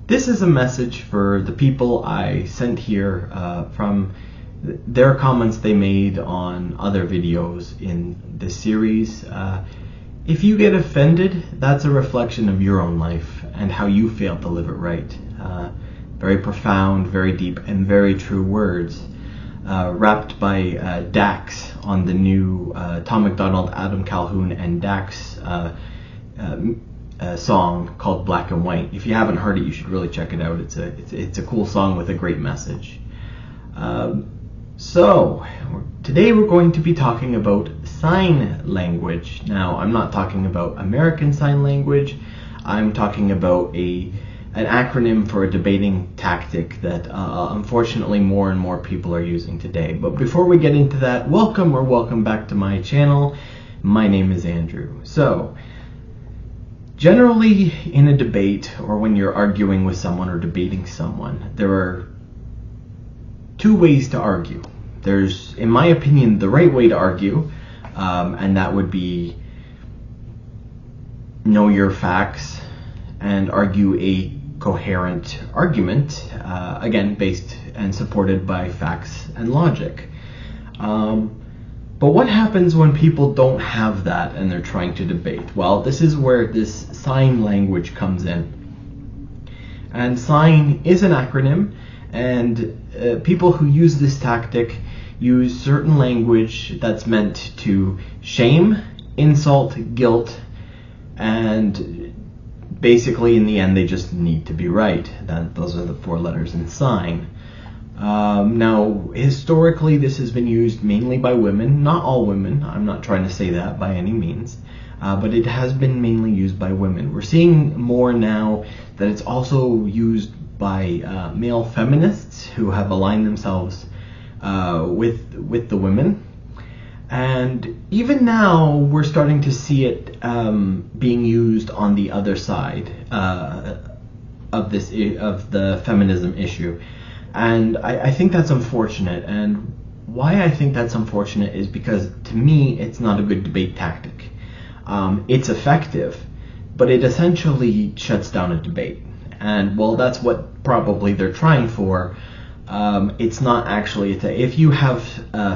This is a message for the people I sent here from their comments they made on other videos in this series. If you get offended, that's a reflection of your own life and how you failed to live it right. Very profound, very deep, and very true words, rapped by Dax on the new Tom MacDonald, Adam Calhoun, and Dax song called Black and White. If you haven't heard it, you should really check it out. It's a cool song with a great message. So today we're going to be talking about sign language. Now, I'm not talking about American Sign Language. I'm talking about an acronym for a debating tactic that unfortunately more and more people are using today. But before we get into that, welcome back to my channel. My name is Andrew. So generally in a debate, or when you're arguing with someone or debating someone, there are two ways to argue. There's, in my opinion, the right way to argue, and that would be know your facts and argue a coherent argument, again, based and supported by facts and logic. But what happens when people don't have that and they're trying to debate? Well, this is where this sign language comes in. And SIGN is an acronym, and people who use this tactic use certain language that's meant to shame, insult, guilt, and basically in the end they just need to be right. Those are the four letters in SIGN. Now, historically, this has been used mainly by women, not all women. I'm not trying to say that by any means, but it has been mainly used by women. We're seeing more now that it's also used by male feminists who have aligned themselves with the women. And even now, we're starting to see it being used on the other side of the feminism issue. And I think that's unfortunate. And why I think that's unfortunate is because, to me, it's not a good debate tactic. It's effective, but it essentially shuts down a debate. And, well, that's what probably they're trying for. It's not actually, if you have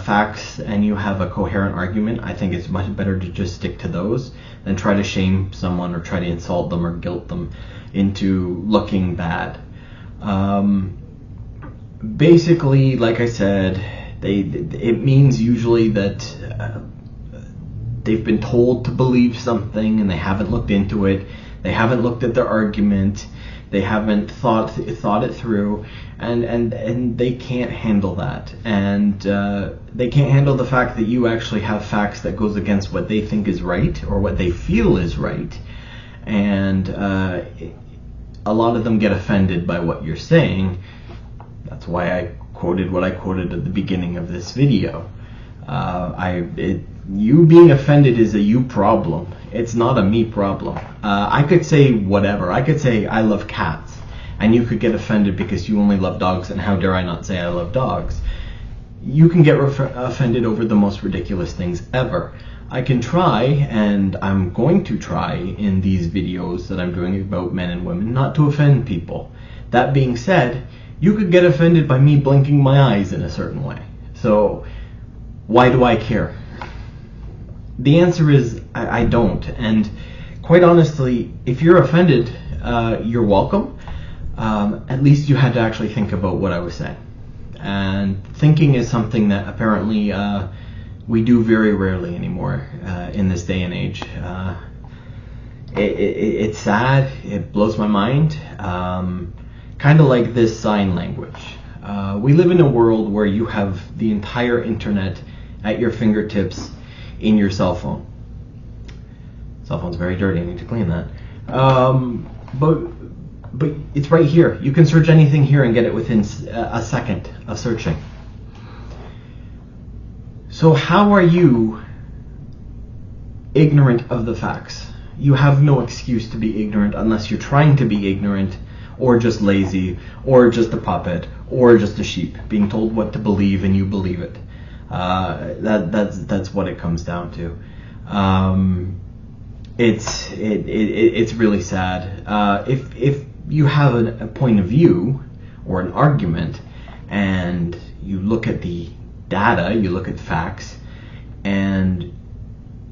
facts and you have a coherent argument, I think it's much better to just stick to those than try to shame someone or try to insult them or guilt them into looking bad. Basically, like I said, it means usually that they've been told to believe something and they haven't looked into it. They haven't looked at their argument. They haven't thought it through, and they can't handle that. And they can't handle the fact that you actually have facts that goes against what they think is right or what they feel is right. And a lot of them get offended by what you're saying. That's why I quoted what I quoted at the beginning of this video. You being offended is a you problem. It's not a me problem. I could say whatever. I could say I love cats, and you could get offended because you only love dogs, and how dare I not say I love dogs. You can get offended over the most ridiculous things ever. I can try, and I'm going to try in these videos that I'm doing about men and women, not to offend people. That being said, you could get offended by me blinking my eyes in a certain way. So why do I care? The answer is I don't. And quite honestly, if you're offended, you're welcome. At least you had to actually think about what I was saying. And thinking is something that apparently we do very rarely anymore in this day and age. It's sad. It blows my mind. Kind of like this sign language. We live in a world where you have the entire internet at your fingertips in your cell phone. Cell phone's very dirty. I need to clean that. But it's right here. You can search anything here and get it within a second of searching. So how are you ignorant of the facts? You have no excuse to be ignorant unless you're trying to be ignorant, or just lazy, or just a puppet, or just a sheep being told what to believe and you believe it. That's what it comes down to. It's really sad. If you have a point of view or an argument, and you look at the data, you look at facts, and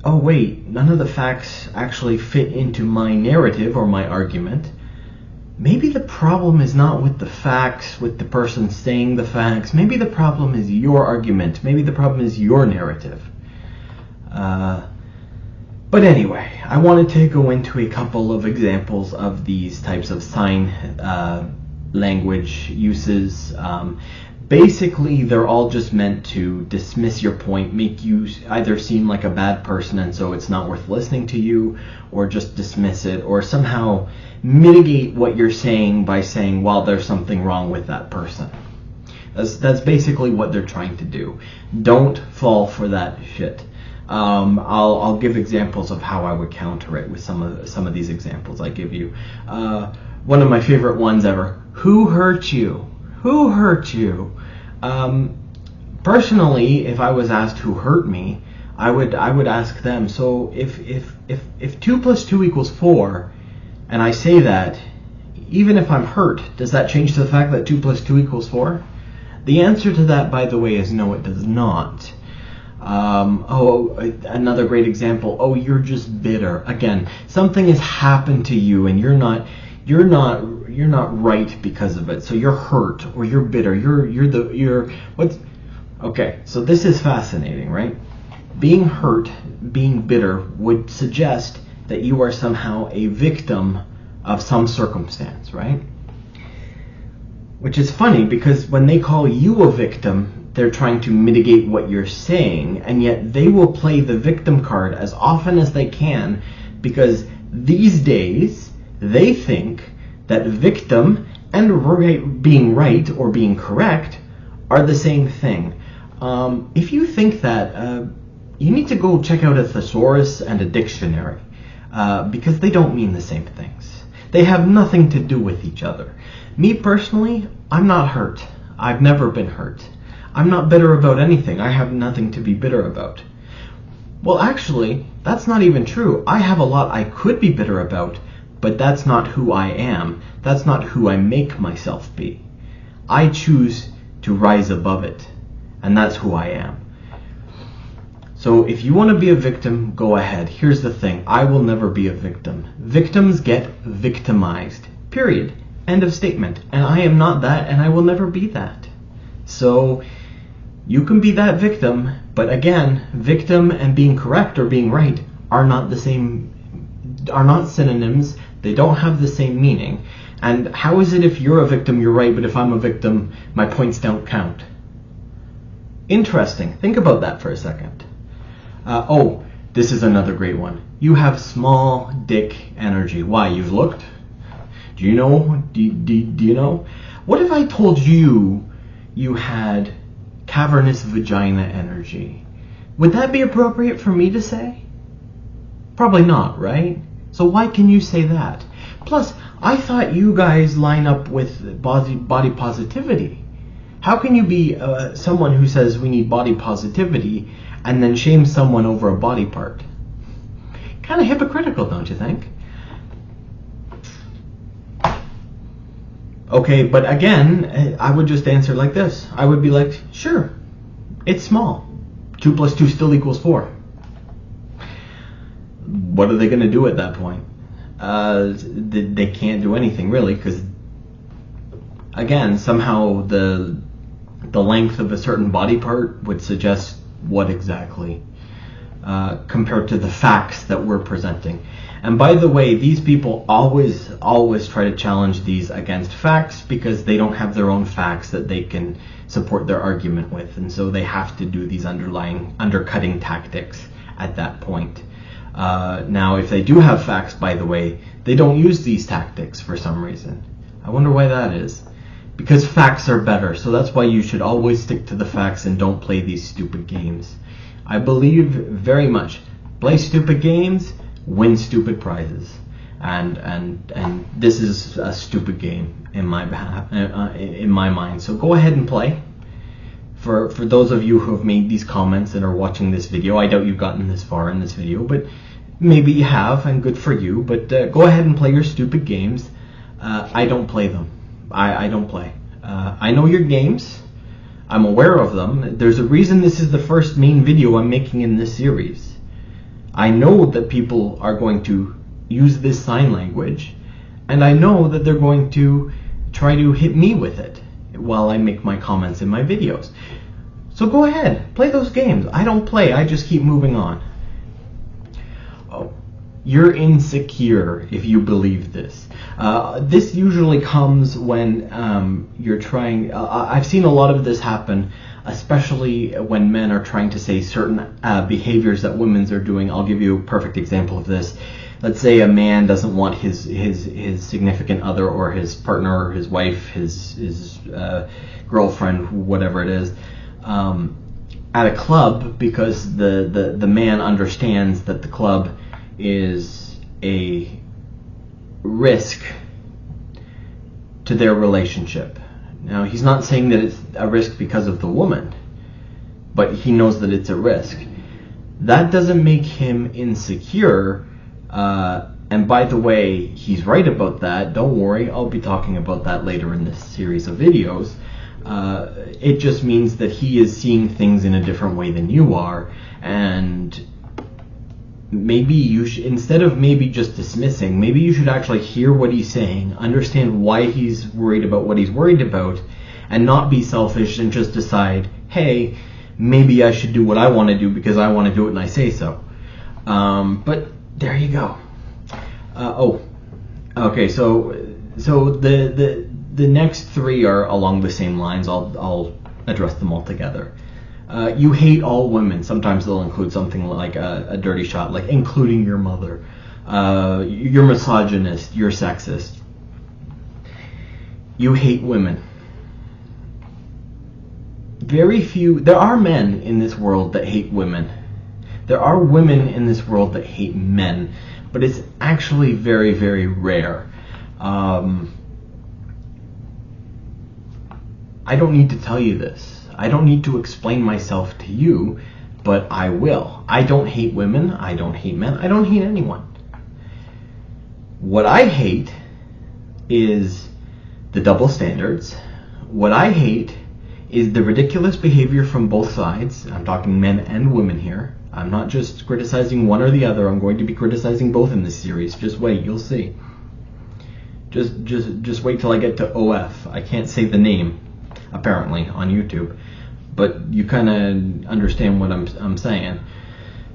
oh wait, none of the facts actually fit into my narrative or my argument. Maybe the problem is not with the facts, with the person saying the facts. Maybe the problem is your argument. Maybe the problem is your narrative. But anyway, I wanted to go into a couple of examples of these types of sign language uses. Basically, they're all just meant to dismiss your point, make you either seem like a bad person and so it's not worth listening to you, or just dismiss it, or somehow mitigate what you're saying by saying, well, there's something wrong with that person. That's basically what they're trying to do. Don't fall for that shit. I'll give examples of how I would counter it with some of these examples I give you. One of my favorite ones ever. Who hurt you? Who hurt you? Personally, if I was asked who hurt me, I would ask them. So if 2 plus 2 equals 4, and I say that, even if I'm hurt, does that change the fact that 2 plus 2 equals 4? The answer to that, by the way, is no, it does not. Another great example. Oh, you're just bitter. Again, something has happened to you, and you're not right because of it. So you're hurt, or you're bitter. Okay, so this is fascinating, right? Being hurt, being bitter would suggest that you are somehow a victim of some circumstance, right? Which is funny, because when they call you a victim, they're trying to mitigate what you're saying, and yet they will play the victim card as often as they can, because these days they think that victim and being right or being correct are the same thing. If you think that, you need to go check out a thesaurus and a dictionary, because they don't mean the same things. They have nothing to do with each other. Me personally, I'm not hurt. I've never been hurt. I'm not bitter about anything. I have nothing to be bitter about. Well, actually, that's not even true. I have a lot I could be bitter about, but that's not who I am. That's not who I make myself be. I choose to rise above it, and that's who I am. So if you want to be a victim, go ahead. Here's the thing. I will never be a victim. Victims get victimized. Period. End of statement. And I am not that, and I will never be that. So you can be that victim, but again, victim and being correct or being right are not the same, are not synonyms. They don't have the same meaning. And how is it if you're a victim, you're right, but if I'm a victim, my points don't count? Interesting. Think about that for a second. This is another great one. You have small dick energy. Why? You've looked? Do you know? Do you know? What if I told you you had cavernous vagina energy? Would that be appropriate for me to say? Probably not, right? So why can you say that? Plus, I thought you guys line up with body positivity. How can you be someone who says we need body positivity and then shame someone over a body part? Kind of hypocritical, don't you think? Okay, but again, I would just answer like this. I would be like, sure, it's small. 2 plus 2 still equals 4. What are they going to do at that point? They can't do anything really, because again, somehow the length of a certain body part would suggest what exactly, compared to the facts that we're presenting. And by the way, these people always try to challenge these against facts, because they don't have their own facts that they can support their argument with, and so they have to do these undercutting tactics at that point. Now, if they do have facts, by the way, they don't use these tactics for some reason. I wonder why that is. Because facts are better, so that's why you should always stick to the facts and don't play these stupid games. I believe very much, play stupid games, win stupid prizes. And this is a stupid game in my behalf, in my mind. So go ahead and play. For those of you who have made these comments and are watching this video, I doubt you've gotten this far in this video, but maybe you have, and good for you. But go ahead and play your stupid games. I don't play them. I don't play. I know your games. I'm aware of them. There's a reason this is the first main video I'm making in this series. I know that people are going to use this sign language, and I know that they're going to try to hit me with it while I make my comments in my videos. So go ahead, play those games. I don't play, I just keep moving on. Oh, you're insecure if you believe this. This usually comes when you're trying... I've seen a lot of this happen, especially when men are trying to say certain behaviors that women are doing. I'll give you a perfect example of this. Let's say a man doesn't want his significant other or his partner or his wife, his girlfriend, whatever it is, at a club because the man understands that the club is a risk to their relationship. Now, he's not saying that it's a risk because of the woman, but he knows that it's a risk. That doesn't make him insecure. And by the way, he's right about that. Don't worry, I'll be talking about that later in this series of videos. It just means that he is seeing things in a different way than you are, and maybe you should, instead of maybe just dismissing, maybe you should actually hear what he's saying, understand why he's worried about what he's worried about, and not be selfish and just decide, hey, maybe I should do what I want to do because I want to do it and I say so. But there you go. Okay. So the next three are along the same lines. I'll address them all together. You hate all women. Sometimes they'll include something like a dirty shot, like including your mother. You're misogynist. You're sexist. You hate women. Very few. There are men in this world that hate women. There are women in this world that hate men, but it's actually very, very rare. I don't need to tell you this. I don't need to explain myself to you, but I will. I don't hate women. I don't hate men. I don't hate anyone. What I hate is the double standards. What I hate is the ridiculous behavior from both sides. I'm talking men and women here. I'm not just criticizing one or the other. I'm going to be criticizing both in this series. Just wait, you'll see. Just wait till I get to OF. I can't say the name, apparently, on YouTube, but you kind of understand what I'm saying.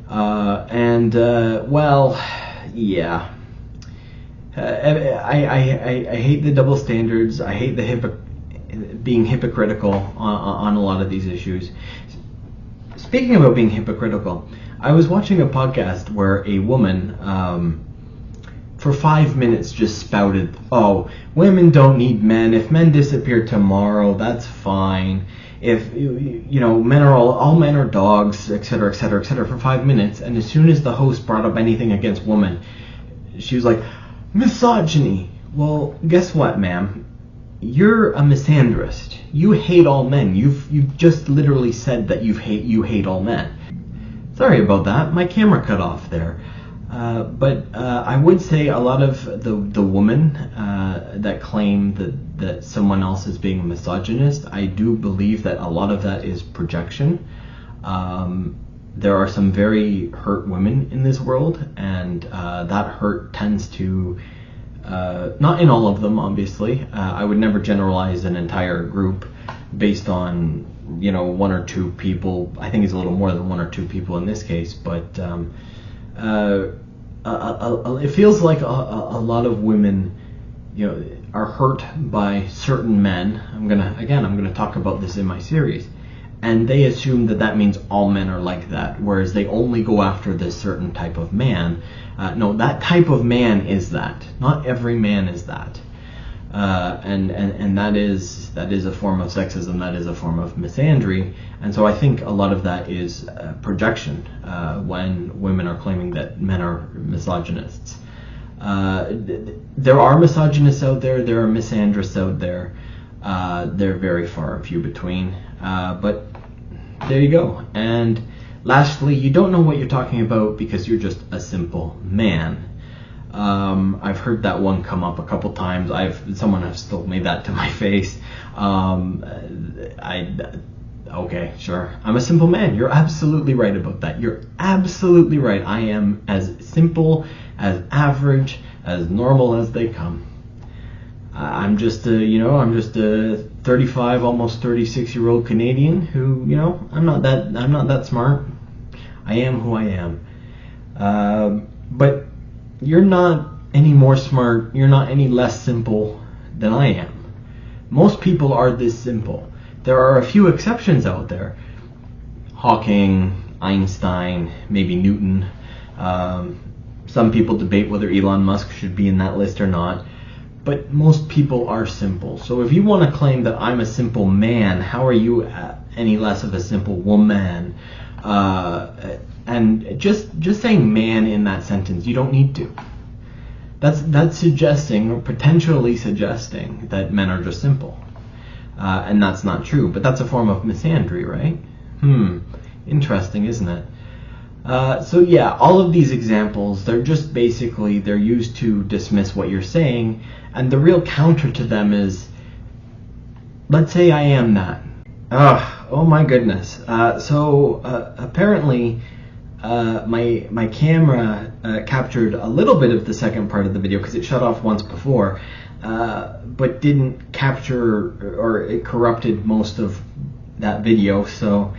Well, yeah. I hate the double standards. I hate the being hypocritical on a lot of these issues. Speaking about being hypocritical, I was watching a podcast where a woman, for 5 minutes just spouted, oh, women don't need men. If men disappear tomorrow, that's fine. If, men are all men are dogs, etc., etc., etc., for 5 minutes. And as soon as the host brought up anything against women, she was like, misogyny. Well, guess what, ma'am? You're a misandrist. You hate all men. You've just literally said that you hate all men. Sorry about that. My camera cut off there. But I would say a lot of the women that claim that someone else is being a misogynist, I do believe that a lot of that is projection. There are some very hurt women in this world, and that hurt tends to... not in all of them, obviously. I would never generalize an entire group based on, one or two people. I think it's a little more than one or two people in this case, but it feels like a lot of women, are hurt by certain men. I'm gonna talk about this in my series, and they assume that means all men are like that, whereas they only go after this certain type of man. No, that type of man is that. Not every man is that. And that is a form of sexism. That is a form of misandry. And so I think a lot of that is projection when women are claiming that men are misogynists. There are misogynists out there. There are misandrists out there. They're very far and few between. But there you go. And lastly, you don't know what you're talking about because you're just a simple man. I've heard that one come up a couple times. Someone has still made that to my face. Okay, sure. I'm a simple man. You're absolutely right about that. You're absolutely right. I am as simple, as average, as normal as they come. I'm just a 35, almost 36-year-old Canadian who, I'm not that smart. I am who I am. But you're not any more smart. You're not any less simple than I am. Most people are this simple. There are a few exceptions out there. Hawking, Einstein, maybe Newton. Some people debate whether Elon Musk should be in that list or not. But most people are simple. So if you want to claim that I'm a simple man, how are you any less of a simple woman? And just saying man in that sentence, you don't need to. That's suggesting, or potentially suggesting, that men are just simple. And that's not true, but that's a form of misandry, right? Interesting, isn't it? So yeah, all of these examples, they're used to dismiss what you're saying, and the real counter to them is, let's say I am that. Oh my goodness. Apparently, my camera captured a little bit of the second part of the video because it shut off once before, but didn't capture, or it corrupted most of that video. So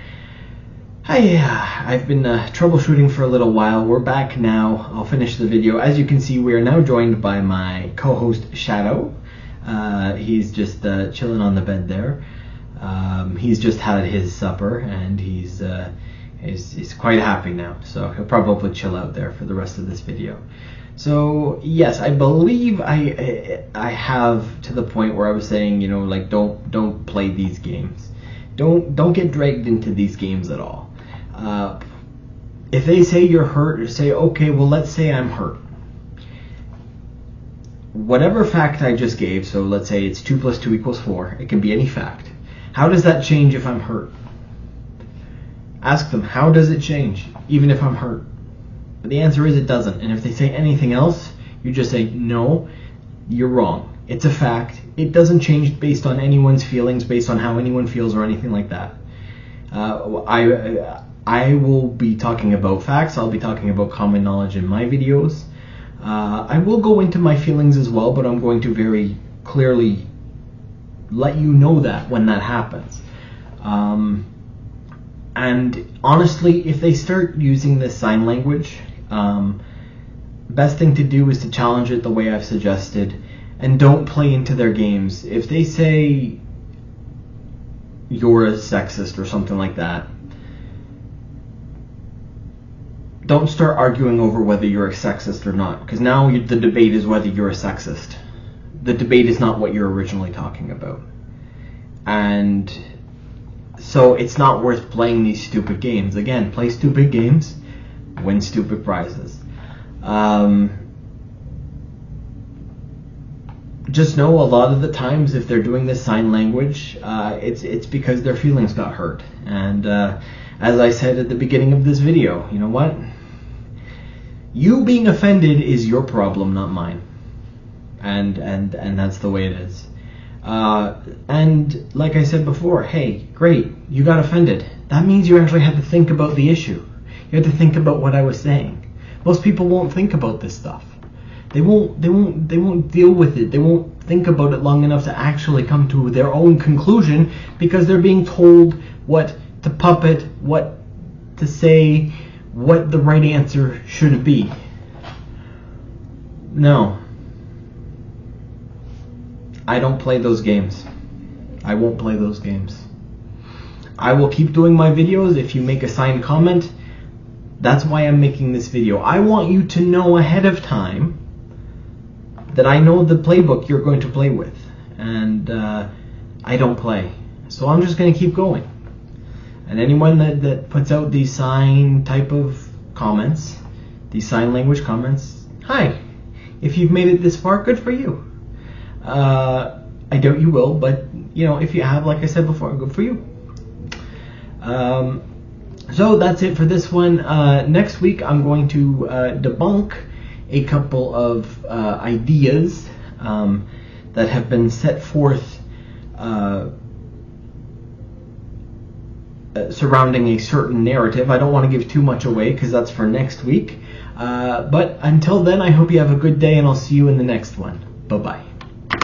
I've been troubleshooting for a little while. We're back now. I'll finish the video. As you can see, we are now joined by my co-host Shadow. He's just chilling on the bed there. He's just had his supper, and he's quite happy now. So he'll probably chill out there for the rest of this video. So yes, I believe I have to the point where I was saying, don't play these games. Don't get dragged into these games at all. If they say you're hurt, say, okay, well, let's say I'm hurt. Whatever fact I just gave, so let's say it's 2 + 2 = 4, it can be any fact. How does that change if I'm hurt? Ask them, how does it change, even if I'm hurt? But the answer is it doesn't. And if they say anything else, you just say, no, you're wrong. It's a fact. It doesn't change based on anyone's feelings, based on how anyone feels or anything like that. I will be talking about facts. I'll be talking about common knowledge in my videos. I will go into my feelings as well, but I'm going to very clearly let you know that when that happens. And honestly, if they start using this sign language, best thing to do is to challenge it the way I've suggested, and don't play into their games. If they say you're a sexist or something like that, don't start arguing over whether you're a sexist or not, because now the debate is whether you're a sexist. The debate is not what you're originally talking about. And so it's not worth playing these stupid games. Again, play stupid games, win stupid prizes. Just know a lot of the times if they're doing this sign language, it's because their feelings got hurt. And as I said at the beginning of this video, you know what? You being offended is your problem, not mine. And that's the way it is. And like I said before, hey, great, you got offended. That means you actually had to think about the issue. You had to think about what I was saying. Most people won't think about this stuff. They won't deal with it. They won't think about it long enough to actually come to their own conclusion, because they're being told what to puppet, what to say, what the right answer should be. No. I don't play those games. I won't play those games. I will keep doing my videos. If you make a signed comment, that's why I'm making this video. I want you to know ahead of time that I know the playbook you're going to play with. And I don't play. So I'm just going to keep going. And anyone that puts out these sign type of comments, these sign language comments, hi. If you've made it this far, good for you. I doubt you will, but if you have, like I said before, good for you. So that's it for this one. Next week I'm going to debunk a couple of ideas that have been set forth surrounding a certain narrative. I don't want to give too much away because that's for next week. But until then, I hope you have a good day, and I'll see you in the next one. Bye-bye.